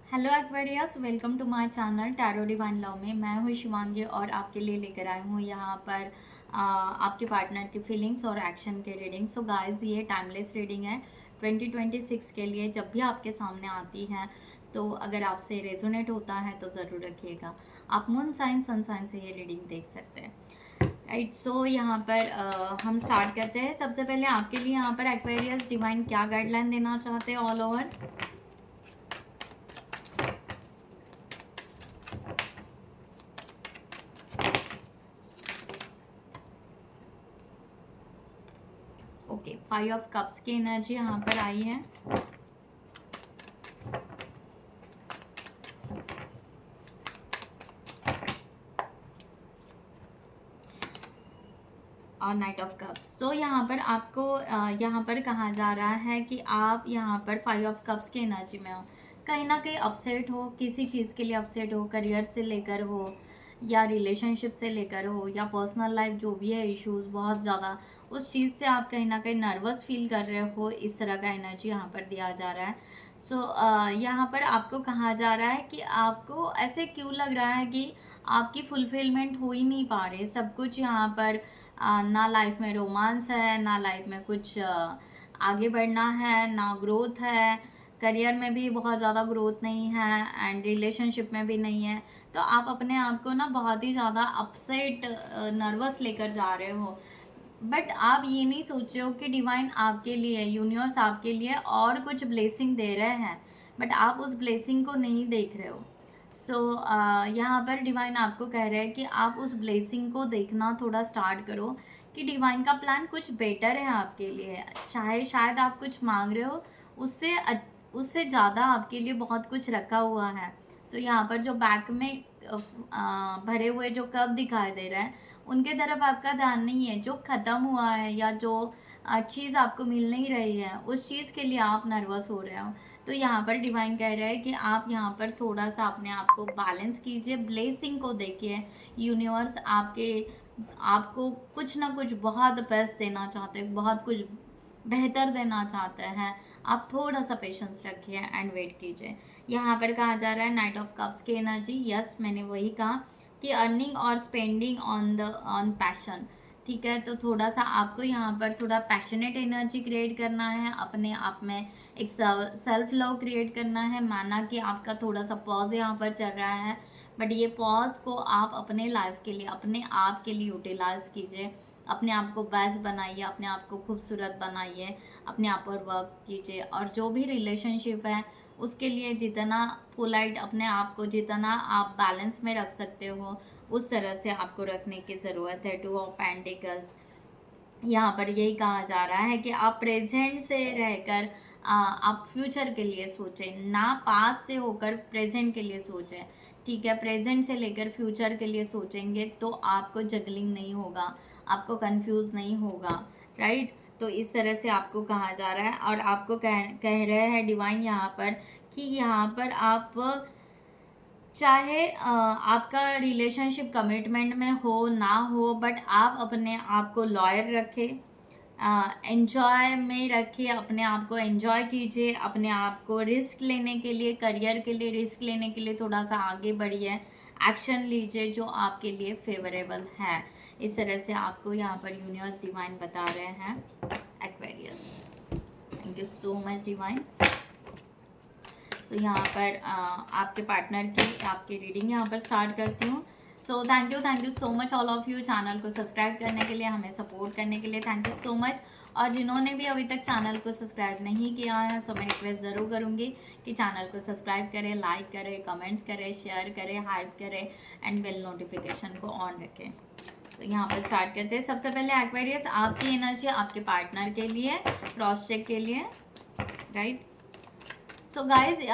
Hello Aquarius, welcome to my channel tarot divine love में। मैं हूँ शिवांगी और आपके लिए लेकर आई हूँ यहाँ पर आपके पार्टनर की फीलिंग्स और एक्शन के रीडिंग। सो गाइस, ये टाइमलेस रीडिंग है 2026 के लिए। जब भी आपके सामने आती हैं तो अगर आपसे रेजोनेट होता है तो ज़रूर रखिएगा। आप मून साइन सन साइन से ये रीडिंग देख सकते हैं। राइट, सो यहाँ पर हम स्टार्ट करते हैं। सबसे पहले आपके लिए यहाँ पर एक्वेरियस डिवाइन क्या गाइडलाइन देना चाहते हैं all over. Okay, 5 of cups की एनर्जी यहाँ पर आई है। और नाइट ऑफ कप्स। सो यहाँ पर आपको यहाँ पर कहा जा रहा है कि आप यहाँ पर 5 ऑफ कप्स की एनर्जी में हो। कहीं ना कहीं अपसेट हो, किसी चीज़ के लिए अपसेट हो, करियर से लेकर हो या रिलेशनशिप से लेकर हो या पर्सनल लाइफ जो भी है इश्यूज़ बहुत ज़्यादा, उस चीज़ से आप कहीं ना कहीं नर्वस फील कर रहे हो। इस तरह का एनर्जी यहाँ पर दिया जा रहा है। सो यहाँ पर आपको कहा जा रहा है कि आपको ऐसे क्यों लग रहा है कि आपकी फुलफिलमेंट हो ही नहीं पा रही। सब कुछ यहाँ पर ना लाइफ में रोमांस है, ना लाइफ में कुछ आगे बढ़ना है, ना ग्रोथ है। करियर में भी बहुत ज़्यादा ग्रोथ नहीं है एंड रिलेशनशिप में भी नहीं है। तो आप अपने आप को ना बहुत ही ज़्यादा अपसेट, नर्वस लेकर जा रहे हो। बट आप ये नहीं सोच रहे हो कि डिवाइन आपके लिए, यूनिवर्स आपके लिए और कुछ ब्लेसिंग दे रहे हैं, बट आप उस ब्लेसिंग को नहीं देख रहे हो। सो यहाँ पर डिवाइन आपको कह रहे हैं कि आप उस ब्लेसिंग को देखना थोड़ा स्टार्ट करो कि डिवाइन का प्लान कुछ बेटर है आपके लिए। चाहे शायद आप कुछ मांग रहे हो, उससे उससे ज़्यादा आपके लिए बहुत कुछ रखा हुआ है। सो यहाँ पर जो बैक में भरे हुए जो कप दिखाई दे रहे हैं, उनके तरफ आपका ध्यान नहीं है। जो ख़त्म हुआ है या जो चीज़ आपको मिल नहीं रही है, उस चीज़ के लिए आप नर्वस हो रहे हो। तो यहाँ पर डिवाइन कह रहा है कि आप यहाँ पर थोड़ा सा अपने आप को बैलेंस कीजिए, ब्लेसिंग को देखिए। यूनिवर्स आपको कुछ ना कुछ बहुत बेस्ट देना चाहते हैं, बहुत कुछ बेहतर देना चाहते हैं। आप थोड़ा सा पेशेंस रखिए एंड वेट कीजिए। यहाँ पर कहा जा रहा है नाइट ऑफ कप्स की एनर्जी। यस, मैंने वही कहा कि अर्निंग और स्पेंडिंग ऑन पैशन। ठीक है, तो थोड़ा सा आपको यहाँ पर थोड़ा पैशनेट एनर्जी क्रिएट करना है, अपने आप में एक सेल्फ लव क्रिएट करना है। माना कि आपका थोड़ा सा पॉज यहाँ पर चल रहा है, बट ये पॉज को आप अपने लाइफ के लिए, अपने आप के लिए यूटिलाइज कीजिए। अपने आप को बेस्ट बनाइए, अपने आप को खूबसूरत बनाइए, अपने आप पर वर्क कीजिए। और जो भी रिलेशनशिप है उसके लिए जितना पोलाइट अपने आप को, जितना आप बैलेंस में रख सकते हो, उस तरह से आपको रखने की ज़रूरत है। 2 ऑफ पेंटिकल्स, यहाँ पर यही कहा जा रहा है कि आप प्रेजेंट से रहकर आप फ्यूचर के लिए सोचें, ना पास से होकर प्रेजेंट के लिए सोचें। ठीक है, प्रेजेंट से लेकर फ्यूचर के लिए सोचेंगे तो आपको जगलिंग नहीं होगा, आपको कंफ्यूज नहीं होगा। राइट, तो इस तरह से आपको कहा जा रहा है। और आपको कह रहे हैं डिवाइन यहाँ पर कि यहाँ पर आप चाहे आपका रिलेशनशिप कमिटमेंट में हो ना हो, बट आप अपने आप को लॉयल रखें, एंजॉय में रखिए, अपने आप को एंजॉय कीजिए। अपने आप को रिस्क लेने के लिए, करियर के लिए रिस्क लेने के लिए थोड़ा सा आगे बढ़िए, एक्शन लीजिए जो आपके लिए फेवरेबल है। इस तरह से आपको यहाँ पर यूनिवर्स डिवाइन बता रहे हैं Aquarius. Thank you so much divine. So यहाँ पर आपके पार्टनर की आपकी रीडिंग यहाँ पर स्टार्ट करती हूँ। So thank you so much all of you, channel को सब्सक्राइब करने के लिए, हमें सपोर्ट करने के लिए थैंक यू सो मच। और जिन्होंने भी अभी तक चैनल को सब्सक्राइब नहीं किया है, सो मैं रिक्वेस्ट ज़रूर करूँगी कि चैनल को सब्सक्राइब करें, लाइक करें, कमेंट्स करें, शेयर करें, हाइप करें एंड बेल नोटिफिकेशन को ऑन रखें। सो यहाँ पर स्टार्ट करते हैं। सबसे पहले एक्वेरियस, आपकी एनर्जी आपके पार्टनर के लिए, क्रॉस चेक के लिए। राइट, सो गाइज,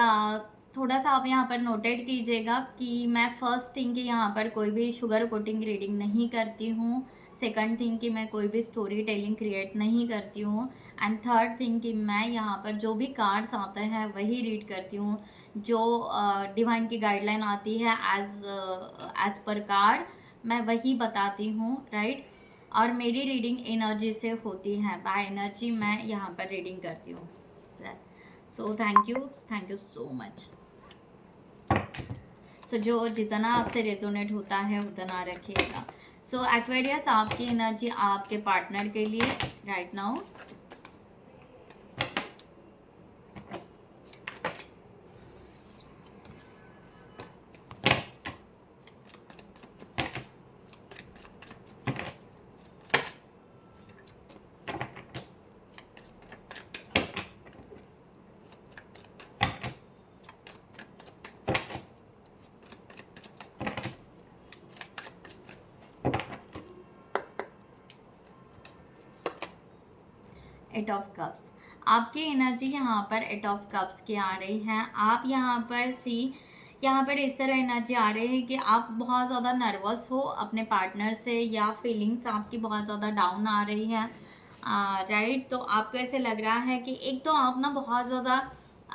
थोड़ा सा आप यहाँ पर नोटेट कीजिएगा कि मैं फर्स्ट थिंग कि यहाँ पर कोई भी शुगर कोटिंग रीडिंग नहीं करती हूँ। सेकंड थिंग कि मैं कोई भी स्टोरी टेलिंग क्रिएट नहीं करती हूँ। एंड थर्ड थिंग कि मैं यहाँ पर जो भी कार्ड्स आते हैं वही रीड करती हूँ, जो डिवाइन की गाइडलाइन आती है एज पर कार्ड, मैं वही बताती हूँ। राइट, और मेरी रीडिंग एनर्जी से होती है, बाय एनर्जी मैं यहाँ पर रीडिंग करती हूँ। So thank you so much. So जो जितना आपसे रेजोनेट होता है उतना रखिएगा। सो एक्वेरियस, आपकी एनर्जी आपके पार्टनर के लिए right now. Eight of cups, आपकी एनर्जी यहाँ पर एट ऑफ कप्स की आ रही है। आप यहाँ पर यहाँ पर इस तरह एनर्जी आ रही है कि आप बहुत ज़्यादा नर्वस हो अपने पार्टनर से, या फीलिंग्स आपकी बहुत ज़्यादा डाउन आ रही है। राइट, तो आपको ऐसे लग रहा है कि एक तो आप ना बहुत ज़्यादा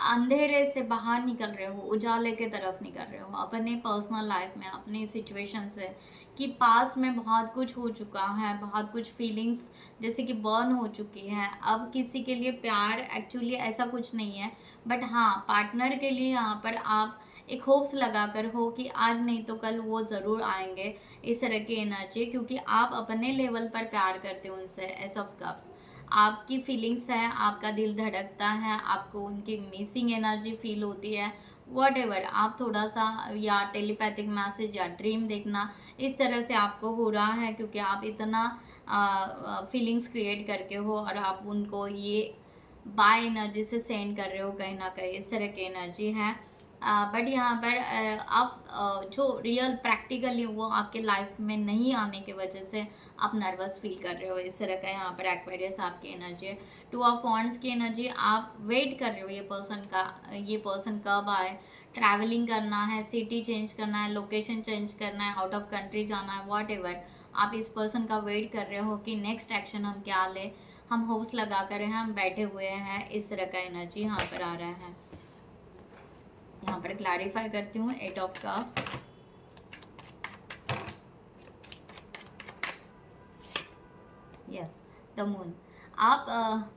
अंधेरे से बाहर निकल रहे हो, उजाले के तरफ निकल रहे हो अपने पर्सनल लाइफ में, अपनी सिचुएशन से, कि पास में बहुत कुछ हो चुका है, बहुत कुछ फीलिंग्स जैसे कि बर्न हो चुकी है। अब किसी के लिए प्यार एक्चुअली ऐसा कुछ नहीं है, बट हाँ पार्टनर के लिए यहाँ पर आप एक होप्स लगा कर हो कि आज नहीं तो कल वो ज़रूर आएंगे, इस तरह की एनर्जी, क्योंकि आप अपने लेवल पर प्यार करते हो उनसे। एस ऑफ कप्स, आपकी फीलिंग्स है, आपका दिल धड़कता है, आपको उनकी मिसिंग एनर्जी फील होती है, वॉट आप थोड़ा सा या टेलीपैथिक मैसेज या ड्रीम देखना इस तरह से आपको हो रहा है, क्योंकि आप इतना फीलिंग्स क्रिएट करके हो और आप उनको ये बाय एनर्जी से सेंड कर रहे हो कहीं ना कहीं, इस तरह की एनर्जी है। बट यहाँ पर आप जो रियल प्रैक्टिकली वो आपके लाइफ में नहीं आने की वजह से आप नर्वस फील कर रहे हो, इस तरह का यहाँ पर एक्वेरियस आपकी एनर्जी है। टू ऑफ वॉन्ड्स की एनर्जी, आप वेट कर रहे हो ये पर्सन कब आए, ट्रैवलिंग करना है, सिटी चेंज करना है, लोकेशन चेंज करना है, आउट ऑफ कंट्री जाना है, वॉट आप इस पर्सन का वेट कर रहे हो कि नेक्स्ट एक्शन हम क्या ले, हम होप्स लगा कर हैं, हम बैठे हुए हैं, इस तरह का एनर्जी यहाँ पर आ रहा है। यहाँ पर क्लैरिफाई करती हूँ, eight of cups, yes the moon, आप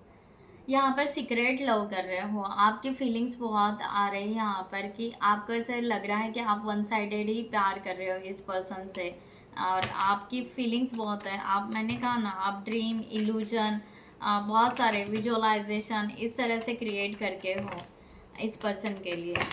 यहाँ पर सीक्रेट लव कर रहे हो, आपकी फीलिंग्स बहुत आ रही है यहाँ पर कि आपको ऐसे लग रहा है कि आप वन साइडेड ही प्यार कर रहे हो इस पर्सन से, और आपकी फीलिंग्स बहुत है। आप, मैंने कहा ना, आप ड्रीम, इल्यूजन, बहुत सारे विजुअलाइजेशन इस तरह से क्रिएट करके हो इस पर्सन के लिए।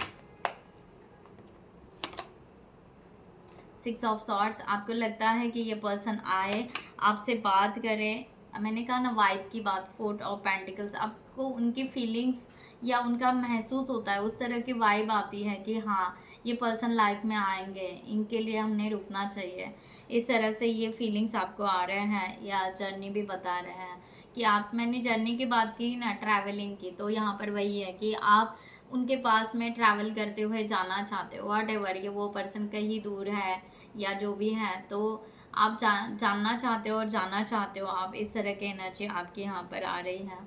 सिक्स ऑफ सॉर्ड्स, आपको लगता है कि ये पर्सन आए, आपसे बात करे, मैंने कहा ना वाइब की बात। फोर्ट ऑफ पेंटिकल्स, आपको उनकी फीलिंग्स या उनका महसूस होता है, उस तरह की वाइब आती है कि हाँ ये पर्सन लाइफ में आएंगे, इनके लिए हमने रुकना चाहिए, इस तरह से ये फीलिंग्स आपको आ रहे हैं। या जर्नी भी बता रहे हैं कि आप, मैंने जर्नी की बात की ना, ट्रैवलिंग की, तो यहाँ पर वही है कि आप उनके पास में ट्रैवल करते हुए जाना चाहते हो, वॉट ये वो पर्सन कहीं दूर है या जो भी है, तो आप जानना चाहते हो और जाना चाहते हो आप, इस तरह की एनर्जी आपकी यहाँ पर आ रही है।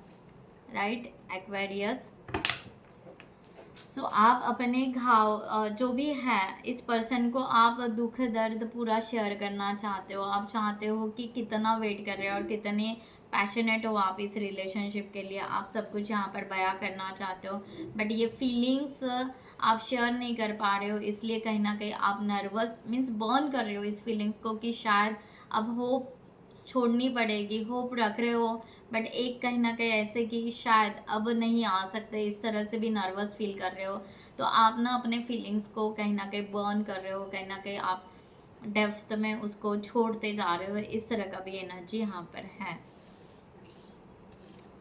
राइट एक्वेरियस, सो आप अपने घाव जो भी है इस पर्सन को आप दुख दर्द पूरा शेयर करना चाहते हो। आप चाहते हो कि कितना वेट कर रहे हो और कितने पैशनेट हो आप इस रिलेशनशिप के लिए, आप सब कुछ यहाँ पर बयां करना चाहते हो, बट ये फीलिंग्स आप शेयर नहीं कर पा रहे हो, इसलिए कहीं ना कहीं आप नर्वस मीन्स बर्न कर रहे हो इस फीलिंग्स को कि शायद अब होप छोड़नी पड़ेगी, होप रख रहे हो, बट एक कहीं ना कहीं ऐसे कि शायद अब नहीं आ सकते, इस तरह से भी नर्वस फील कर रहे हो। तो आप ना अपने फीलिंग्स को कहीं ना कहीं बर्न कर रहे हो, कहीं ना कहीं आप डेप्थ में उसको छोड़ते जा रहे हो, इस तरह का भी एनर्जी यहाँ पर है।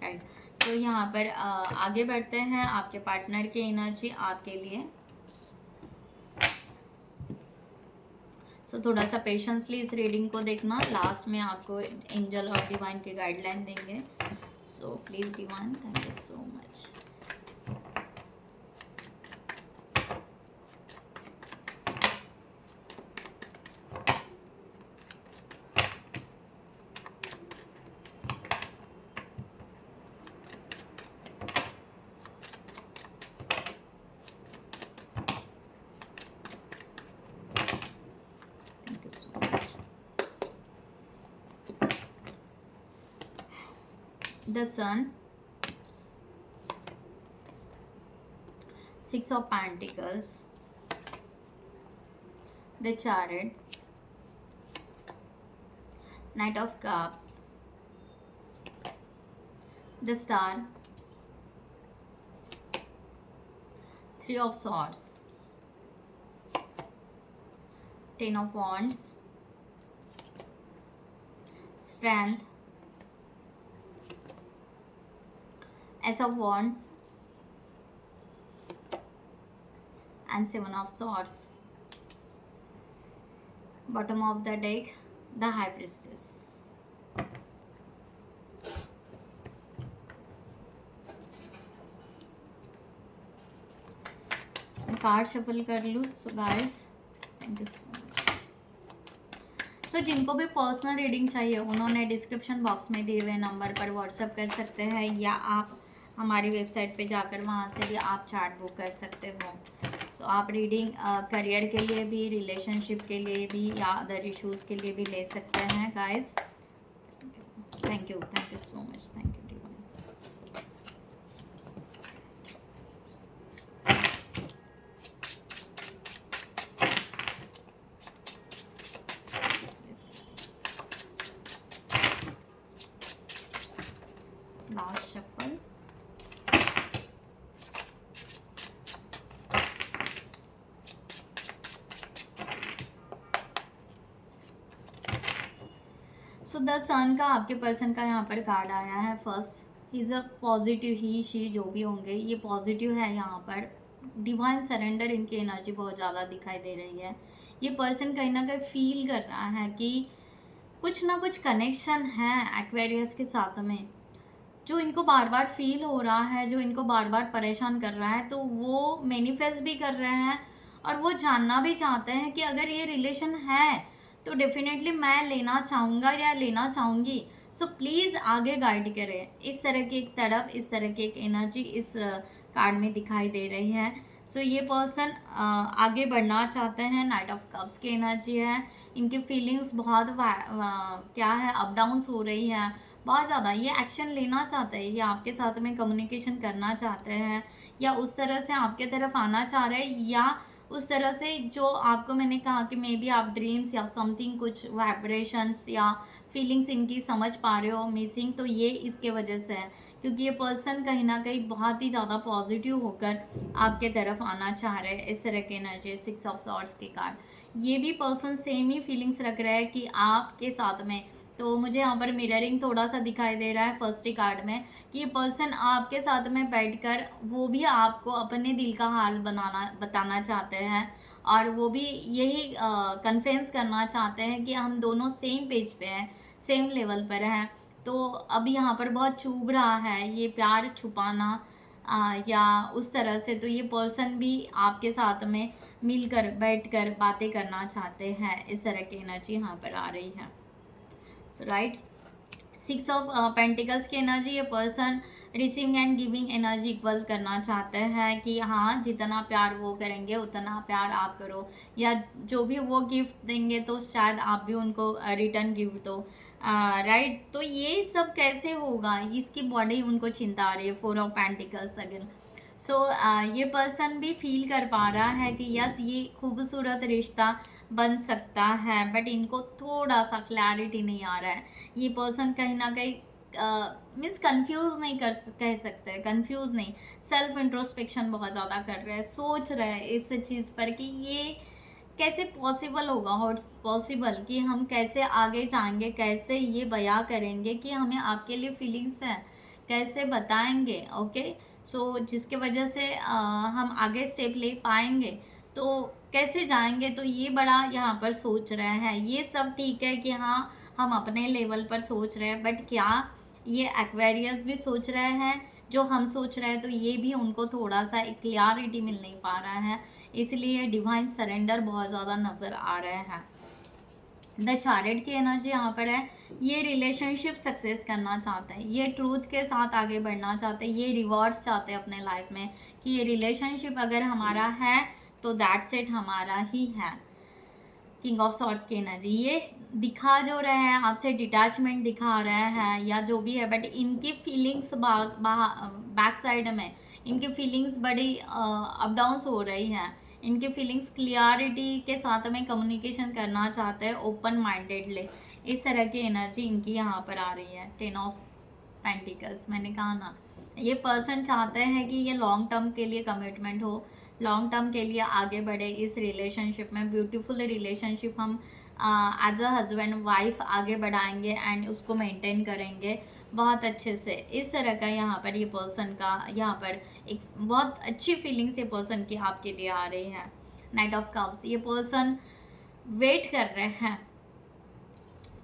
राइट, सो यहाँ पर आगे बढ़ते हैं आपके पार्टनर की एनर्जी आपके लिए। सो थोड़ा सा पेशेंसली इस रीडिंग को देखना, लास्ट में आपको एंजल और डिवाइन के गाइडलाइन देंगे। So please divine, thank you so much. The Sun, Six of Pentacles, The Chariot, Knight of Cups, the Star, Three of Swords, Ten of Wands, Strength, Ace of Wands, and Seven of Swords. Bottom of the deck, the High Priestess. So, मैं card shuffle कर लूँ. So guys, thank you so much. So जिनको भी personal reading चाहिए उन्होंने description box में दिए हुए नंबर पर व्हाट्सएप कर सकते हैं, या आप हमारी वेबसाइट पे जाकर वहाँ से भी आप चार्ट बुक कर सकते हो. सो आप रीडिंग करियर के लिए भी, रिलेशनशिप के लिए भी, या अदर इश्यूज़ के लिए भी ले सकते हैं guys. Thank you so much. Thank you. Last shuffle. So the sun का आपके पर्सन का यहाँ पर कार्ड आया है. First is a positive, he she जो भी होंगे ये पॉजिटिव है. यहाँ पर डिवाइन सरेंडर इनकी एनर्जी बहुत ज़्यादा दिखाई दे रही है. ये पर्सन कहीं ना कहीं फील कर रहा है कि कुछ ना कुछ कनेक्शन है एक्वेरियस के साथ में, जो इनको बार बार फील हो रहा है, जो इनको बार बार परेशान कर रहा है. तो वो मैनिफेस्ट भी कर रहे हैं और वो जानना भी चाहते हैं कि अगर ये रिलेशन है तो डेफिनेटली मैं लेना चाहूँगा या लेना चाहूँगी. सो प्लीज़ आगे गाइड करें. इस तरह की एक तड़प, इस तरह की एक एनर्जी इस कार्ड में दिखाई दे रही है. सो ये पर्सन आगे बढ़ना चाहते हैं. नाइट ऑफ कप्स की एनर्जी है. इनकी फीलिंग्स बहुत क्या है, अप डाउन्स हो रही है बहुत ज़्यादा. ये एक्शन लेना चाहते हैं, ये आपके साथ में कम्युनिकेशन करना चाहते हैं, या उस तरह से आपके तरफ आना चाह रहे हैं, या उस तरह से जो आपको मैंने कहा कि मे बी आप ड्रीम्स या समथिंग कुछ वाइब्रेशंस या फीलिंग्स इनकी समझ पा रहे हो मिसिंग. तो ये इसके वजह से है, क्योंकि ये पर्सन कहीं ना कहीं बहुत ही ज़्यादा पॉजिटिव होकर आपके तरफ आना चाह रहे हैं. इस तरह के एनर्जी, 6 ऑफ सॉर्ड्स के कार्ड. ये भी पर्सन सेम ही फीलिंग्स रख रहा है कि आपके साथ में. तो मुझे यहाँ पर मिररिंग थोड़ा सा दिखाई दे रहा है फर्स्ट ही कार्ड में, कि ये पर्सन आपके साथ में बैठकर वो भी आपको अपने दिल का हाल बताना चाहते हैं, और वो भी यही कन्फेंस करना चाहते हैं कि हम दोनों सेम पेज पे हैं, सेम लेवल पर हैं. तो अब यहाँ पर बहुत चुभ रहा है ये प्यार छुपाना या उस तरह से. तो ये पर्सन भी आपके साथ में मिलकर बैठकर बातें करना चाहते हैं. इस तरह की एनर्जी यहाँ पर आ रही है. सो राइट, 6 ऑफ पेंटिकल्स की एनर्जी, ये person receiving end giving energy equal करना चाहते हैं कि हाँ जितना प्यार वो करेंगे उतना प्यार आप करो, या जो भी वो गिफ्ट देंगे तो शायद आप भी उनको रिटर्न गिफ्ट दो. राइट. तो ये सब कैसे होगा, इसकी बॉडी उनको चिंता आ रही है. 4 ऑफ पेंटिकल्स अगेन. सो ये पर्सन भी फील कर पा रहा है कि यस ये खूबसूरत रिश्ता बन सकता है, बट इनको थोड़ा सा क्लैरिटी नहीं आ रहा है. ये पर्सन कहीं ना कहीं मीन्स कंफ्यूज नहीं कह सकते, कंफ्यूज नहीं, सेल्फ इंट्रोस्पेक्शन बहुत ज़्यादा कर रहे हैं, सोच रहे हैं इस चीज़ पर कि ये कैसे पॉसिबल होगा, हाउ पॉसिबल कि हम कैसे आगे जाएंगे, कैसे ये बयां करेंगे कि हमें आपके लिए फीलिंग्स हैं, कैसे बताएंगे. ओके. सो जिसके वजह से हम आगे स्टेप ले पाएंगे, तो कैसे जाएंगे. तो ये बड़ा यहाँ पर सोच रहे हैं. ये सब ठीक है कि हाँ हम अपने लेवल पर सोच रहे हैं, बट क्या ये एक्वेरियस भी सोच रहे हैं जो हम सोच रहे हैं. तो ये भी उनको थोड़ा सा एक क्लियरिटी मिल नहीं पा रहा है, इसलिए डिवाइन सरेंडर बहुत ज़्यादा नज़र आ रहे हैं. द चैरियट की एनर्जी यहाँ पर है. ये रिलेशनशिप सक्सेस करना चाहते हैं, ये ट्रूथ के साथ आगे बढ़ना चाहते हैं, ये रिवॉर्ड्स चाहते हैं अपने लाइफ में कि ये रिलेशनशिप अगर हमारा है तो दैट्स इट, हमारा ही है. किंग ऑफ सॉर्ड्स की एनर्जी, ये दिखा जो रहे हैं आपसे डिटैचमेंट दिखा रहे हैं या जो भी है, बट इनकी फीलिंग्स बैक साइड में इनकी फीलिंग्स बड़ी अप डाउन्स हो रही हैं. इनकी फीलिंग्स क्लियरिटी के साथ में कम्युनिकेशन करना चाहते हैं, ओपन माइंडेडली। इस तरह की एनर्जी इनकी यहाँ पर आ रही है। 10 ऑफ पेंटिकल्स, मैंने कहा ना, ये पर्सन चाहते हैं कि ये लॉन्ग टर्म के लिए कमिटमेंट हो, लॉन्ग टर्म के लिए आगे बढ़े इस रिलेशनशिप में। ब्यूटीफुल रिलेशनशिप हम एज अ हस्बैंड वाइफ आगे बढ़ाएंगे एंड उसको मेंटेन करेंगे बहुत अच्छे से। इस तरह का यहाँ पर ये पर्सन का यहाँ पर एक बहुत अच्छी फीलिंग्स ये पर्सन की आपके लिए आ रही है। नाइट ऑफ कप्स, ये पर्सन वेट कर रहे हैं।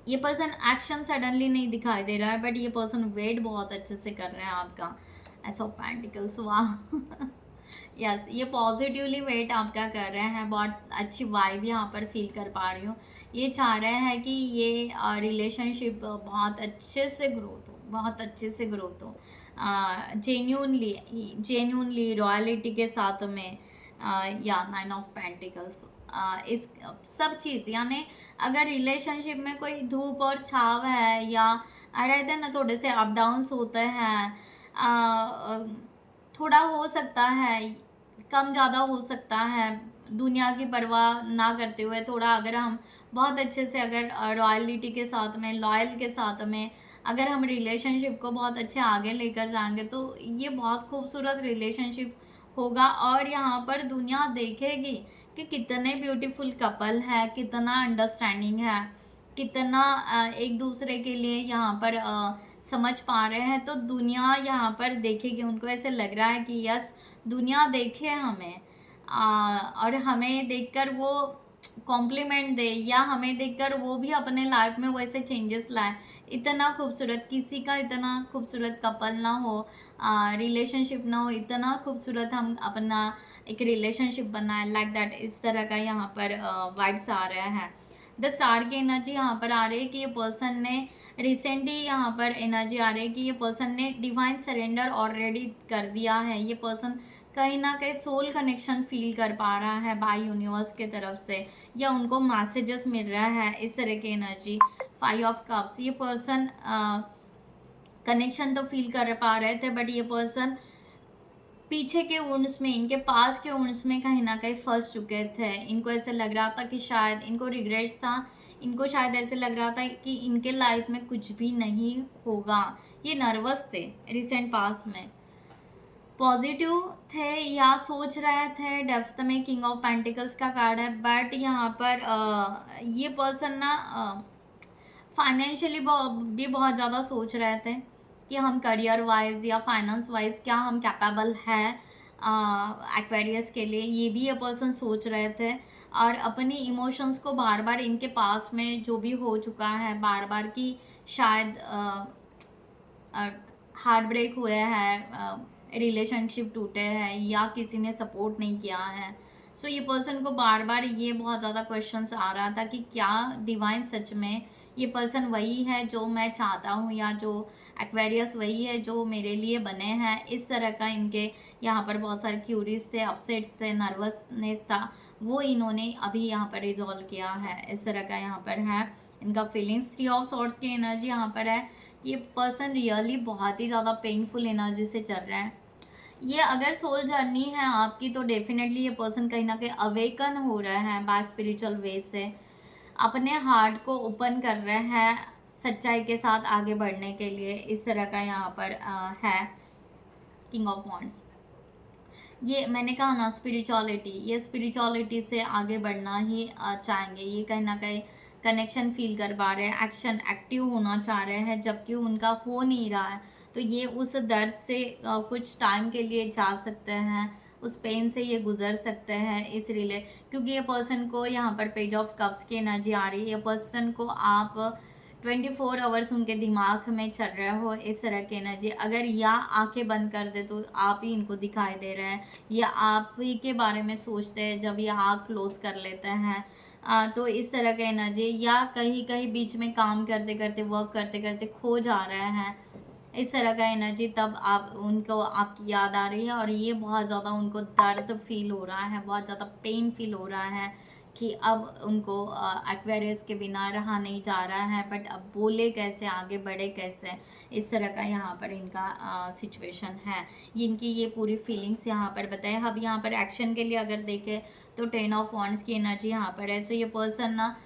ये पर्सन एक्शन सडनली नहीं दिखाई दे रहा है, बट ये पर्सन वेट बहुत अच्छे से कर रहे हैं आपका। एस ऑफ पेंटिकल्स, वाह यस, ये पॉजिटिवली वेट आपका कर रहे हैं। बहुत अच्छी वाइब यहाँ पर फील कर पा रही हूँ। ये चाह रहे हैं कि ये रिलेशनशिप बहुत अच्छे से ग्रोथ हो, बहुत अच्छे से ग्रोथ हो, जेन्यूनली रॉयलिटी के साथ में। या 9 ऑफ पेंटिकल्स, इस सब चीज़ यानी अगर रिलेशनशिप में कोई धूप और छाव है या रहते हैं ना, थोड़े से अप डाउन्स होते हैं, थोड़ा हो सकता है, कम ज़्यादा हो सकता है, दुनिया की परवाह ना करते हुए थोड़ा अगर हम बहुत अच्छे से अगर रॉयलिटी के साथ में, लॉयल के साथ में अगर हम रिलेशनशिप को बहुत अच्छे आगे लेकर जाएंगे तो ये बहुत खूबसूरत रिलेशनशिप होगा। और यहाँ पर दुनिया देखेगी कि कितने ब्यूटीफुल कपल है, कितना अंडरस्टैंडिंग है, कितना एक दूसरे के लिए यहाँ पर समझ पा रहे हैं। तो दुनिया यहाँ पर देखेगी, उनको ऐसे लग रहा है कि यस, दुनिया देखे हमें और हमें देखकर वो कॉम्प्लीमेंट दे, या हमें देखकर वो भी अपने लाइफ में वैसे चेंजेस लाए। इतना खूबसूरत, किसी का इतना खूबसूरत कपल ना हो, रिलेशनशिप ना हो, इतना खूबसूरत हम अपना एक रिलेशनशिप बनाए लाइक दैट। इस तरह का यहाँ पर वाइब्स आ रहा है। द स्टार की एनर्जी यहाँ पर आ रही है कि ये पर्सन ने रिसेंटली, यहाँ पर एनर्जी आ रही है कि ये पर्सन ने डिवाइन सरेंडर ऑलरेडी कर दिया है। ये पर्सन कहीं ना कहीं सोल कनेक्शन फील कर पा रहा है बाय यूनिवर्स के तरफ से, या उनको मैसेजेस मिल रहा है, इस तरह की एनर्जी। 5 ऑफ कप्स, ये पर्सन कनेक्शन तो फील कर पा रहे थे, बट ये पर्सन पीछे के वुंड्स में, इनके पास के वुंड्स में कहीं ना कहीं फंस चुके थे। इनको ऐसे लग रहा था कि शायद इनको रिग्रेट्स था, इनको शायद ऐसे लग रहा था कि इनके लाइफ में कुछ भी नहीं होगा। ये नर्वस थे रिसेंट पास में, पॉजिटिव थे या सोच रहे थे डेप्थ में। किंग ऑफ पेंटिकल्स का कार्ड है, बट यहाँ पर ये पर्सन ना फाइनेंशियली भी बहुत ज़्यादा सोच रहे थे कि हम करियर वाइज या फाइनेंस वाइज क्या हम कैपेबल है एक्वेरियस के लिए, ये भी ये पर्सन सोच रहे थे। और अपनी इमोशंस को बार बार, इनके पास में जो भी हो चुका है बार बार कि शायद हार्ट ब्रेक हुए हैं, रिलेशनशिप टूटे हैं, या किसी ने सपोर्ट नहीं किया है। सो ये पर्सन को बार बार ये बहुत ज़्यादा क्वेश्चंस आ रहा था कि क्या डिवाइन सच में ये पर्सन वही है जो मैं चाहता हूँ, या जो एक्वेरियस वही है जो मेरे लिए बने हैं। इस तरह का इनके यहाँ पर बहुत सारे क्यूरीज थे, अपसेट्स थे, नर्वसनेस था, वो इन्होंने अभी यहाँ पर रिजॉल्व किया है। इस तरह का यहाँ पर है इनका फीलिंग्स। 3 ऑफ सॉर्ड्स की एनर्जी यहाँ पर है। ये पर्सन रियली बहुत ही ज़्यादा पेनफुल एनर्जी से चल रहा है। ये अगर सोल जर्नी है आपकी तो डेफिनेटली ये पर्सन कहीं ना कहीं अवेकन हो रहा है बाय स्पिरिचुअल वे से, अपने हार्ट को ओपन कर रहे हैं सच्चाई के साथ आगे बढ़ने के लिए। इस तरह का यहाँ पर है किंग ऑफ वॉन्ड्स। ये मैंने कहा ना स्पिरिचुअलिटी, ये स्पिरिचुअलिटी से आगे बढ़ना ही चाहेंगे। ये कहीं ना कहीं कनेक्शन फील कर पा रहे हैं, एक्शन एक्टिव होना चाह रहे हैं, जबकि उनका हो नहीं रहा है। तो ये उस दर्द से कुछ टाइम के लिए जा सकते हैं, उस पेन से ये गुजर सकते हैं इस रिले, क्योंकि ये पर्सन को यहाँ पर पेज ऑफ कप्स की एनर्जी आ रही है। ये पर्सन को आप 24 आवर्स उनके दिमाग में चल रहे हो, इस तरह की एनर्जी। अगर या आंखें बंद कर दे तो आप ही इनको दिखाई दे रहे हैं, या आप ही के बारे में सोचते हैं जब ये आँख क्लोज कर लेते हैं। तो इस तरह का एनर्जी, या कहीं कहीं बीच में काम करते करते, वर्क करते करते खो जा रहे हैं, इस तरह का एनर्जी। तब आप उनको आपकी याद आ रही है और ये बहुत ज़्यादा उनको दर्द फील हो रहा है, बहुत ज़्यादा पेन फील हो रहा है कि अब उनको एक्वेरियस के बिना रहा नहीं जा रहा है, बट अब बोले कैसे, आगे बढ़े कैसे, इस तरह का यहाँ पर इनका सिचुएशन है। इनकी ये पूरी फीलिंग्स यहाँ पर बताए। अब यहाँ पर एक्शन के लिए अगर देखें तो 10 ऑफ वॉन्ड्स की एनर्जी यहाँ पर है। सो ये पर्सन ना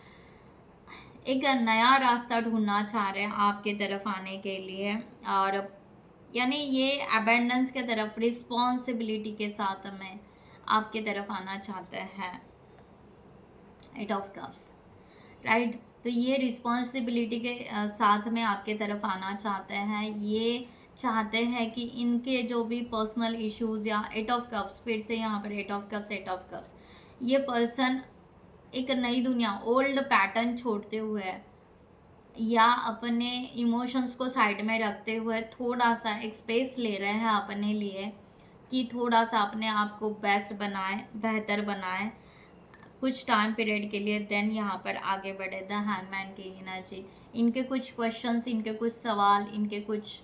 एक नया रास्ता ढूंढना चाह रहे हैं आपके तरफ आने के लिए, और यानी ये अबेंडेंस के तरफ, रिस्पॉन्सिबिलिटी के साथ में आपके तरफ आना चाहते हैं। 8 ऑफ कप्स, राइट। तो ये रिस्पॉन्सिबिलिटी के साथ में आपके तरफ आना चाहते हैं। ये चाहते हैं कि इनके जो भी पर्सनल इश्यूज, या 8 ऑफ कप्स, फिर से यहाँ पर 8 ऑफ कप्स, 8 ऑफ कप्स, ये पर्सन एक नई दुनिया, ओल्ड पैटर्न छोड़ते हुए या अपने इमोशंस को साइड में रखते हुए थोड़ा सा एक स्पेस ले रहे हैं अपने लिए, कि थोड़ा सा अपने आप को बेस्ट बनाए, बेहतर बनाए कुछ टाइम पीरियड के लिए, देन यहाँ पर आगे बढ़े। द हैंगमैन की एनर्जी, इनके कुछ क्वेश्चंस, इनके कुछ सवाल, इनके कुछ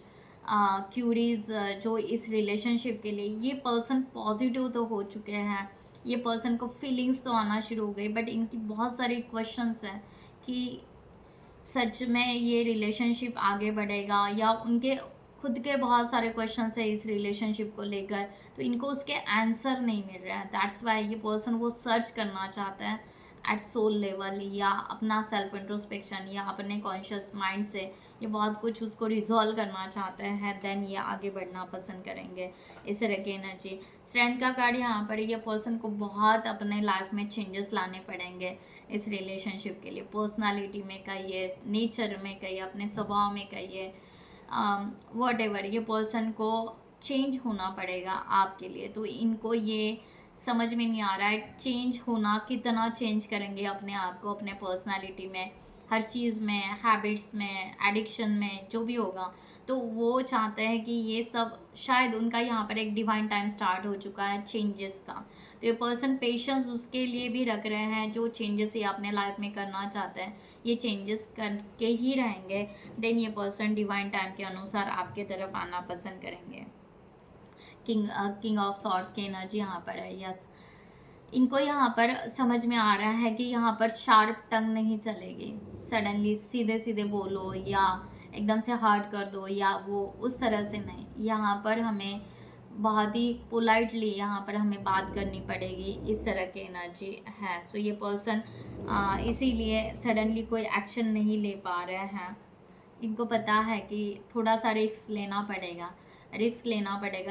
क्यूरीज जो इस रिलेशनशिप के लिए, ये पर्सन पॉजिटिव तो हो चुके हैं, ये पर्सन को फीलिंग्स तो आना शुरू हो गई, बट इनकी बहुत सारी क्वेश्चंस हैं कि सच में ये रिलेशनशिप आगे बढ़ेगा, या उनके खुद के बहुत सारे क्वेश्चंस है इस रिलेशनशिप को लेकर, तो इनको उसके आंसर नहीं मिल रहा है। दैट्स वाई ये पर्सन वो सर्च करना चाहता है एट सोल लेवल, या अपना सेल्फ इंट्रोस्पेक्शन, या अपने कॉन्शियस माइंड से ये बहुत कुछ उसको रिजॉल्व करना चाहते हैं, देन ये आगे बढ़ना पसंद करेंगे। इस तरह की एनर्जी। स्ट्रेंथ का कार्ड यहाँ पर, ये पर्सन को बहुत अपने लाइफ में चेंजेस लाने पड़ेंगे इस रिलेशनशिप के लिए। पर्सनालिटी में कहिए, नेचर में कहिए, अपने स्वभाव में कहिए, वॉट एवर, ये पर्सन को चेंज होना पड़ेगा आपके लिए। तो इनको ये समझ में नहीं आ रहा है चेंज होना, कितना चेंज करेंगे अपने आप को, अपने पर्सनालिटी में, हर चीज़ में, हैबिट्स में, एडिक्शन में, जो भी होगा। तो वो चाहते हैं कि ये सब, शायद उनका यहाँ पर एक डिवाइन टाइम स्टार्ट हो चुका है चेंजेस का। तो ये पर्सन पेशेंस उसके लिए भी रख रहे हैं, जो चेंजेस ये अपने लाइफ में करना चाहते हैं ये चेंजेस करके ही रहेंगे। देन ये पर्सन डिवाइन टाइम के अनुसार आपके तरफ आना पसंद करेंगे। किंग ऑफ सॉर्ड्स की एनर्जी यहाँ पर है। यस, इनको यहाँ पर समझ में आ रहा है कि यहाँ पर शार्प टंग नहीं चलेगी, सडनली सीधे सीधे बोलो या एकदम से हार्ड कर दो, या वो उस तरह से नहीं। यहाँ पर हमें बहुत ही पोलाइटली यहाँ पर हमें बात करनी पड़ेगी, इस तरह की एनर्जी है। सो ये पर्सन इसीलिए सडनली कोई एक्शन नहीं ले पा रहे हैं। इनको पता है कि थोड़ा सा रिस्क लेना पड़ेगा,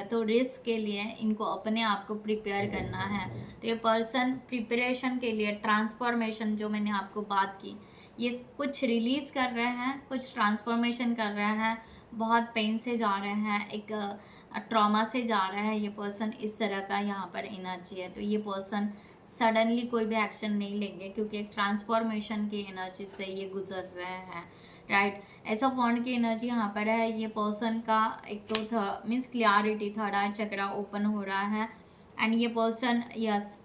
तो रिस्क के लिए इनको अपने आप को प्रिपेयर करना है। तो ये पर्सन प्रिपरेशन के लिए, ट्रांसफॉर्मेशन जो मैंने आपको बात की, ये कुछ रिलीज़ कर रहे हैं, कुछ ट्रांसफॉर्मेशन कर रहे हैं, बहुत पेन से जा रहे हैं, एक ट्रॉमा से जा रहा है ये पर्सन, इस तरह का यहाँ पर एनर्जी है। तो ये पर्सन सडनली कोई भी एक्शन नहीं लेंगे, क्योंकि एक ट्रांसफॉर्मेशन की एनर्जी से ये गुजर रहे हैं, राइट। एस ऑफ वॉन्ड की एनर्जी यहाँ पर है। ये पर्सन का एक तो मीन्स क्लियरिटी, थर्ड आई चक्रा ओपन हो रहा है, एंड ये person, yes,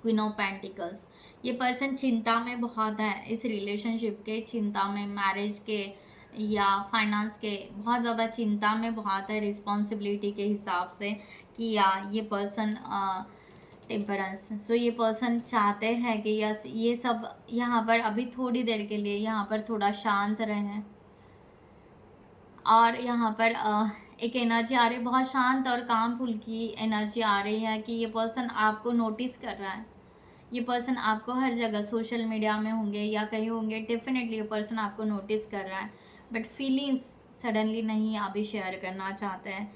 queen of pentacles, ये पर्सन चिंता में बहुत है इस रिलेशनशिप के, चिंता में, मैरिज के या फाइनेंस के, बहुत ज़्यादा चिंता में बहुत है रिस्पॉन्सिबिलिटी के हिसाब से, कि या ये पर्सन टेम्परेंस। सो ये पर्सन चाहते हैं कि यस, ये सब यहाँ पर अभी थोड़ी देर के लिए यहाँ पर थोड़ा शांत रहें, और यहाँ पर एक एनर्जी आ रही है, बहुत शांत और काम फुल की एनर्जी आ रही है, कि ये पर्सन आपको नोटिस कर रहा है। ये पर्सन आपको हर जगह, सोशल मीडिया में होंगे या कहीं होंगे, डेफिनेटली ये पर्सन आपको नोटिस कर रहा है, बट फीलिंग्स सडनली नहीं अभी शेयर करना चाहते हैं।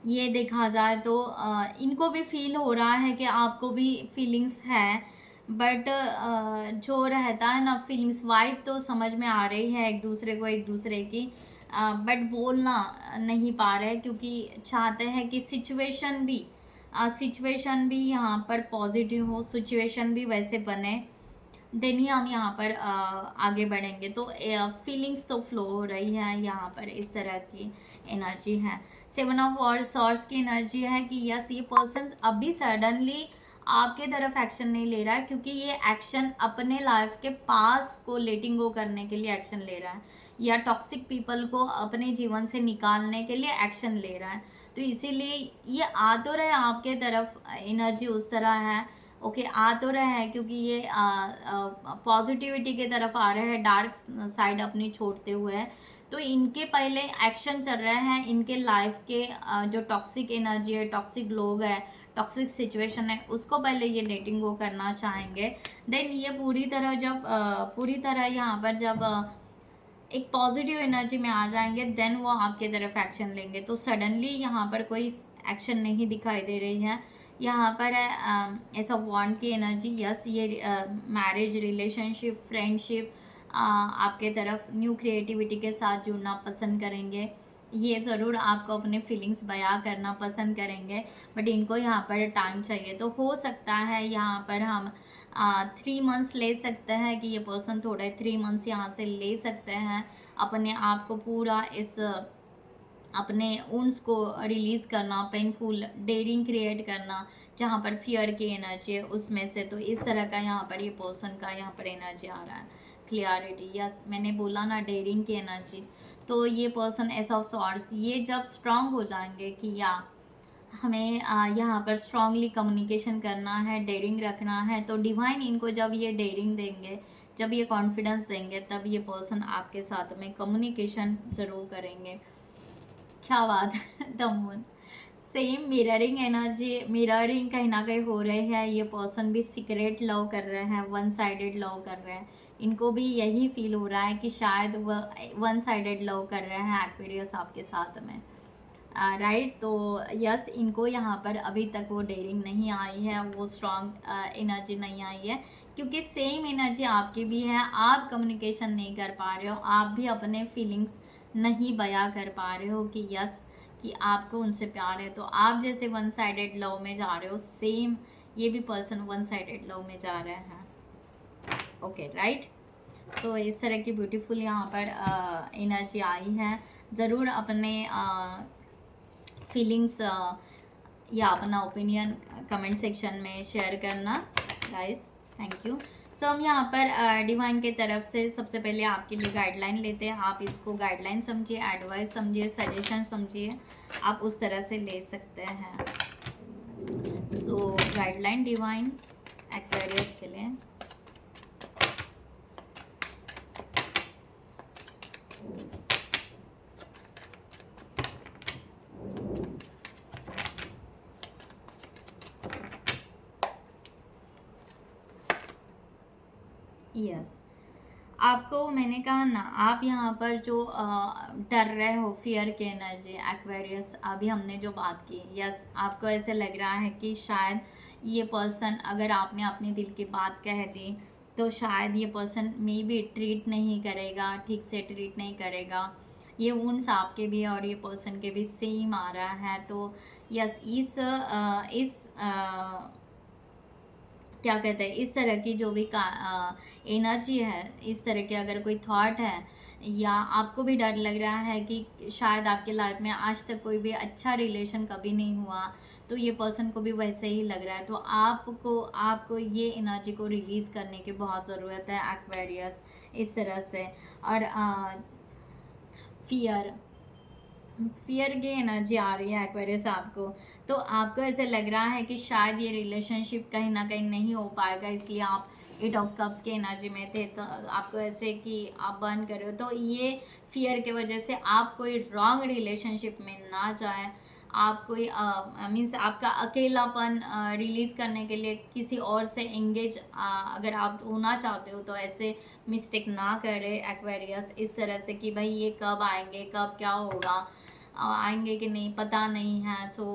ये देखा जाए तो इनको भी फील हो रहा है कि आपको भी फीलिंग्स है, बट जो रहता है ना, फीलिंग्स वाइब तो समझ में आ रही है एक दूसरे को, एक दूसरे की, बट बोलना नहीं पा रहे, क्योंकि चाहते हैं कि सिचुएशन भी यहाँ पर पॉजिटिव हो, सिचुएशन भी वैसे बने, देन ही हम यहाँ पर आगे बढ़ेंगे। तो फीलिंग्स तो फ्लो हो रही है यहाँ पर, इस तरह की एनर्जी है। 7 ऑफ सॉर्ड्स की एनर्जी है कि यस, ये पर्सन अभी सडनली आपके तरफ एक्शन नहीं ले रहा है, क्योंकि ये एक्शन अपने लाइफ के पास को लेटिंग गो करने के लिए एक्शन ले रहा है, या टॉक्सिक पीपल को अपने जीवन से निकालने के लिए एक्शन ले रहा है। तो इसीलिए ये आ तो रहे आपके तरफ, एनर्जी उस तरह है, ओके, आ तो रहे हैं, क्योंकि ये पॉजिटिविटी के तरफ आ रहे हैं, डार्क साइड अपनी छोड़ते हुए। तो इनके पहले एक्शन चल रहे हैं, इनके लाइफ के जो टॉक्सिक एनर्जी है, टॉक्सिक लोग है, टॉक्सिक सिचुएशन है उसको पहले ये लेटिंग गो करना चाहेंगे। देन ये पूरी तरह यहाँ पर जब एक पॉजिटिव एनर्जी में आ जाएंगे देन वो आपके तरफ एक्शन लेंगे। तो सडनली यहाँ पर कोई एक्शन नहीं दिखाई दे रही है। यहाँ पर है ऐसा वांट की एनर्जी। यस, ये मैरिज, रिलेशनशिप, फ्रेंडशिप आपके तरफ न्यू क्रिएटिविटी के साथ जुड़ना पसंद करेंगे। ये ज़रूर आपको अपने फीलिंग्स बयां करना पसंद करेंगे, बट इनको यहाँ पर टाइम चाहिए। तो हो सकता है यहाँ पर हम 3 मंथ्स ले सकते हैं कि ये पर्सन थोड़े 3 मंथ्स यहाँ से ले सकते हैं अपने आप को पूरा इस अपने ऊन्स को रिलीज़ करना, पेनफुल डेयरिंग क्रिएट करना जहाँ पर फियर की एनर्जी है उसमें से। तो इस तरह का यहाँ पर ये पर्सन का यहाँ पर एनर्जी आ रहा है। क्लियरिटी, यस, मैंने बोला ना डेयरिंग की एनर्जी। तो ये पर्सन एस ऑफ सॉर्ड्स, ये जब स्ट्रांग हो जाएंगे कि या हमें यहाँ पर स्ट्रांगली कम्युनिकेशन करना है, डेयरिंग रखना है, तो डिवाइन इनको जब ये डेयरिंग देंगे, जब ये कॉन्फिडेंस देंगे, तब ये पर्सन आपके साथ में कम्युनिकेशन ज़रूर करेंगे। क्या बात है। The moon, same mirroring energy, mirroring कहीं ना कहीं हो रहे हैं। ये पर्सन भी सीक्रेट लव कर रहे हैं, वन साइडेड लव कर रहे हैं। इनको भी यही फील हो रहा है कि शायद वह वन साइडेड लव कर रहे हैं एक्वेरियस आपके साथ में, राइट। तो यस, इनको यहाँ पर अभी तक वो डेयरिंग नहीं आई है, वो स्ट्रॉन्ग एनर्जी नहीं आई है, क्योंकि सेम एनर्जी आपकी भी है। आप कम्युनिकेशन नहीं कर पा रहे हो, आप भी अपने फीलिंग्स नहीं बयां कर पा रहे हो कि यस कि आपको उनसे प्यार है। तो आप जैसे वन साइडेड लव में जा रहे हो, सेम ये भी पर्सन वन साइडेड लव में जा रहे हैं। Okay, right. सो इस तरह की ब्यूटीफुल यहाँ पर एनर्जी आई है। ज़रूर अपने फीलिंग्स या अपना ओपिनियन कमेंट सेक्शन में शेयर करना गाइस। Thank you. सो हम यहाँ पर डिवाइन के तरफ से सबसे पहले आपके लिए गाइडलाइन लेते हैं। आप इसको गाइडलाइन समझिए, एडवाइस समझिए, सजेशन समझिए, आप उस तरह से ले सकते हैं। सो गाइडलाइन डिवाइन एक्वेरियस के लिए। यस, आपको मैंने कहा ना, आप यहाँ पर जो डर रहे हो, फियर की एनर्जी एक्वेरियस, अभी हमने जो बात की, यस, आपको ऐसे लग रहा है कि शायद ये पर्सन, अगर आपने अपने दिल की बात कह दी तो शायद ये पर्सन मे भी ट्रीट नहीं करेगा, ठीक से ट्रीट नहीं करेगा। ये वुंड्स आपके भी और ये पर्सन के भी सेम आ रहा है। तो यस, इस क्या कहते हैं, इस तरह की जो भी एनर्जी है, इस तरह के अगर कोई थॉट है या आपको भी डर लग रहा है कि शायद आपके लाइफ में आज तक कोई भी अच्छा रिलेशन कभी नहीं हुआ, तो ये पर्सन को भी वैसे ही लग रहा है। तो आपको ये एनर्जी को रिलीज़ करने की बहुत ज़रूरत है एक्वेरियस, इस तरह से। और फियर की एनर्जी आ रही है एक्वेरियस आपको। तो आपको ऐसे लग रहा है कि शायद ये रिलेशनशिप कहीं ना कहीं नहीं हो पाएगा, इसलिए आप 8 ऑफ कप्स की एनर्जी में थे। तो आपको ऐसे कि आप बर्न कर रहे हो, तो ये फियर के वजह से आप कोई रॉन्ग रिलेशनशिप में ना जाए। आप कोई मीन्स आपका अकेलापन रिलीज़ करने के लिए किसी और से एंगेज अगर आप होना चाहते हो, तो ऐसे मिस्टेक ना करे एक्वेरियस, इस तरह से कि भाई ये कब आएंगे, कब क्या होगा, आएंगे कि नहीं पता नहीं है। सो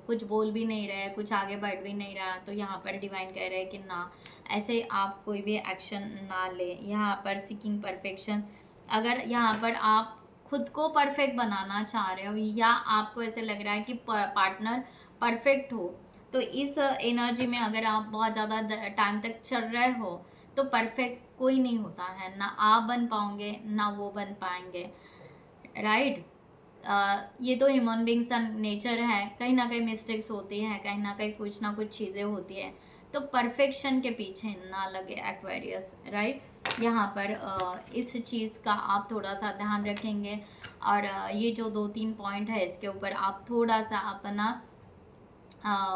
कुछ बोल भी नहीं रहे, कुछ आगे बढ़ भी नहीं रहा। तो यहाँ पर डिवाइन कह रहे हैं कि ना, ऐसे आप कोई भी एक्शन ना ले। यहाँ पर सीकिंग परफेक्शन, अगर यहाँ पर आप खुद को परफेक्ट बनाना चाह रहे हो या आपको ऐसे लग रहा है कि पार्टनर परफेक्ट हो, तो इस एनर्जी में अगर आप बहुत ज़्यादा टाइम तक चल रहे हो, तो परफेक्ट कोई नहीं होता है, ना आप बन पाओगे ना वो बन पाएंगे, राइट। ये तो ह्यूमन बींग्स का नेचर है, कहीं ना कहीं मिस्टेक्स होती हैं, कहीं ना कुछ चीज़ें होती हैं। तो परफेक्शन के पीछे ना लगे एक्वेरियस, राइट। यहाँ पर इस चीज़ का आप थोड़ा सा ध्यान रखेंगे। और ये जो 2-3 पॉइंट है, इसके ऊपर आप थोड़ा सा अपना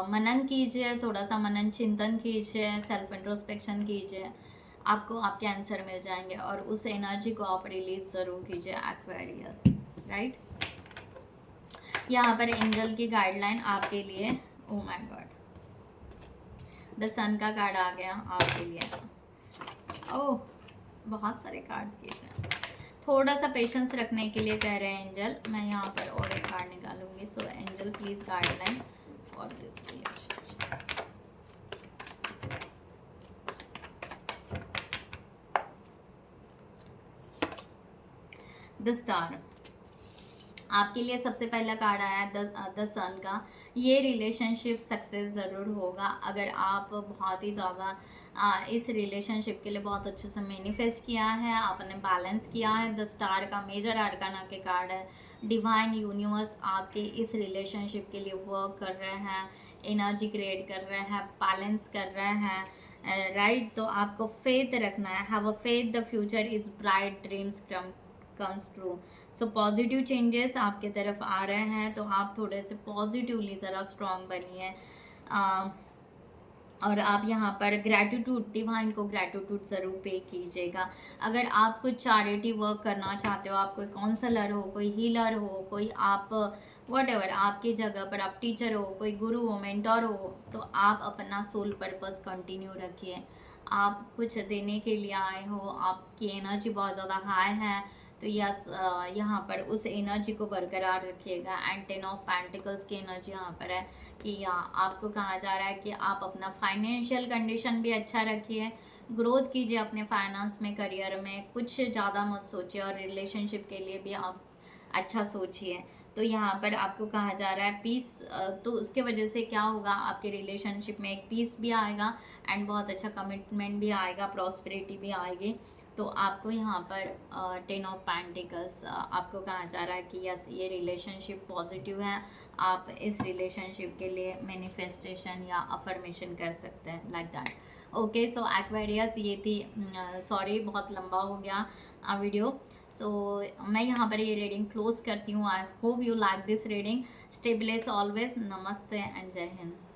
मनन कीजिए, थोड़ा सा मनन चिंतन कीजिए, सेल्फ इंट्रोस्पेक्शन कीजिए, आपको आपके आंसर मिल जाएंगे। और उस एनर्जी को आप रिलीज ज़रूर कीजिए एक्वेरियस, राइट। यहाँ पर एंजल की गाइडलाइन आपके लिए oh my God, the sun का कार्ड आ गया आपके लिए। ओह, बहुत सारे कार्ड्स गिर रहे हैं। थोड़ा सा पेशेंस रखने के लिए कह रहे हैं एंजल। मैं यहाँ पर और एक कार्ड निकालूंगी। So angel please guideline for this relationship. The star आपके लिए सबसे पहला कार्ड आया द सन का। ये रिलेशनशिप सक्सेस ज़रूर होगा अगर आप बहुत ही ज़्यादा इस रिलेशनशिप के लिए बहुत अच्छे से मैनिफेस्ट किया है, आपने बैलेंस किया है। द स्टार का मेजर आर्काना के कार्ड है। डिवाइन यूनिवर्स आपके इस रिलेशनशिप के लिए वर्क कर रहे हैं, एनर्जी क्रिएट कर रहे हैं, बैलेंस कर रहे हैं, राइट। तो आपको फेथ रखना है। Have a faith, the future is bright, dreams comes true. So positive changes आपके तरफ आ रहे हैं, तो आप थोड़े से पॉजिटिवली ज़रा स्ट्रॉन्ग बनिए। और आप यहाँ पर ग्रैटिट्यूड, डिवाइन को ग्रैटिट्यूड ज़रूर पे कीजिएगा। अगर आप कुछ चैरिटी वर्क करना चाहते हो, आप कोई काउंसलर हो, कोई हीलर हो, कोई आप वॉटेवर आपकी जगह पर आप टीचर हो, कोई गुरु हो, मेंटोर हो, तो आप अपना सोल पर्पस कंटिन्यू रखिए। आप कुछ देने के लिए आए हो, आपकी एनर्जी बहुत ज़्यादा हाई है, तो यस यहाँ पर उस एनर्जी को बरकरार रखिएगा। एंड 10 ऑफ पेंटिकल्स की एनर्जी यहाँ पर है कि आपको कहा जा रहा है कि आप अपना फाइनेंशियल कंडीशन भी अच्छा रखिए, ग्रोथ कीजिए अपने फाइनेंस में, करियर में। कुछ ज़्यादा मत सोचिए और रिलेशनशिप के लिए भी आप अच्छा सोचिए। तो यहाँ पर आपको कहा जा रहा है पीस, तो उसके वजह से क्या होगा, आपके रिलेशनशिप में एक पीस भी आएगा एंड बहुत अच्छा कमिटमेंट भी आएगा, प्रॉस्पेरिटी भी आएगी। तो आपको यहाँ पर 10 ऑफ पेंटिकल्स आपको कहा जा रहा है कि यस ये रिलेशनशिप पॉजिटिव है। आप इस रिलेशनशिप के लिए मैनिफेस्टेशन या अफर्मेशन कर सकते हैं, like that. Okay, so Aquarius ये थी, सॉरी बहुत लंबा हो गया वीडियो। सो मैं यहाँ पर ये रीडिंग क्लोज करती हूँ। I hope you like this reading. Stay blessed always. नमस्ते एंड जय हिंद।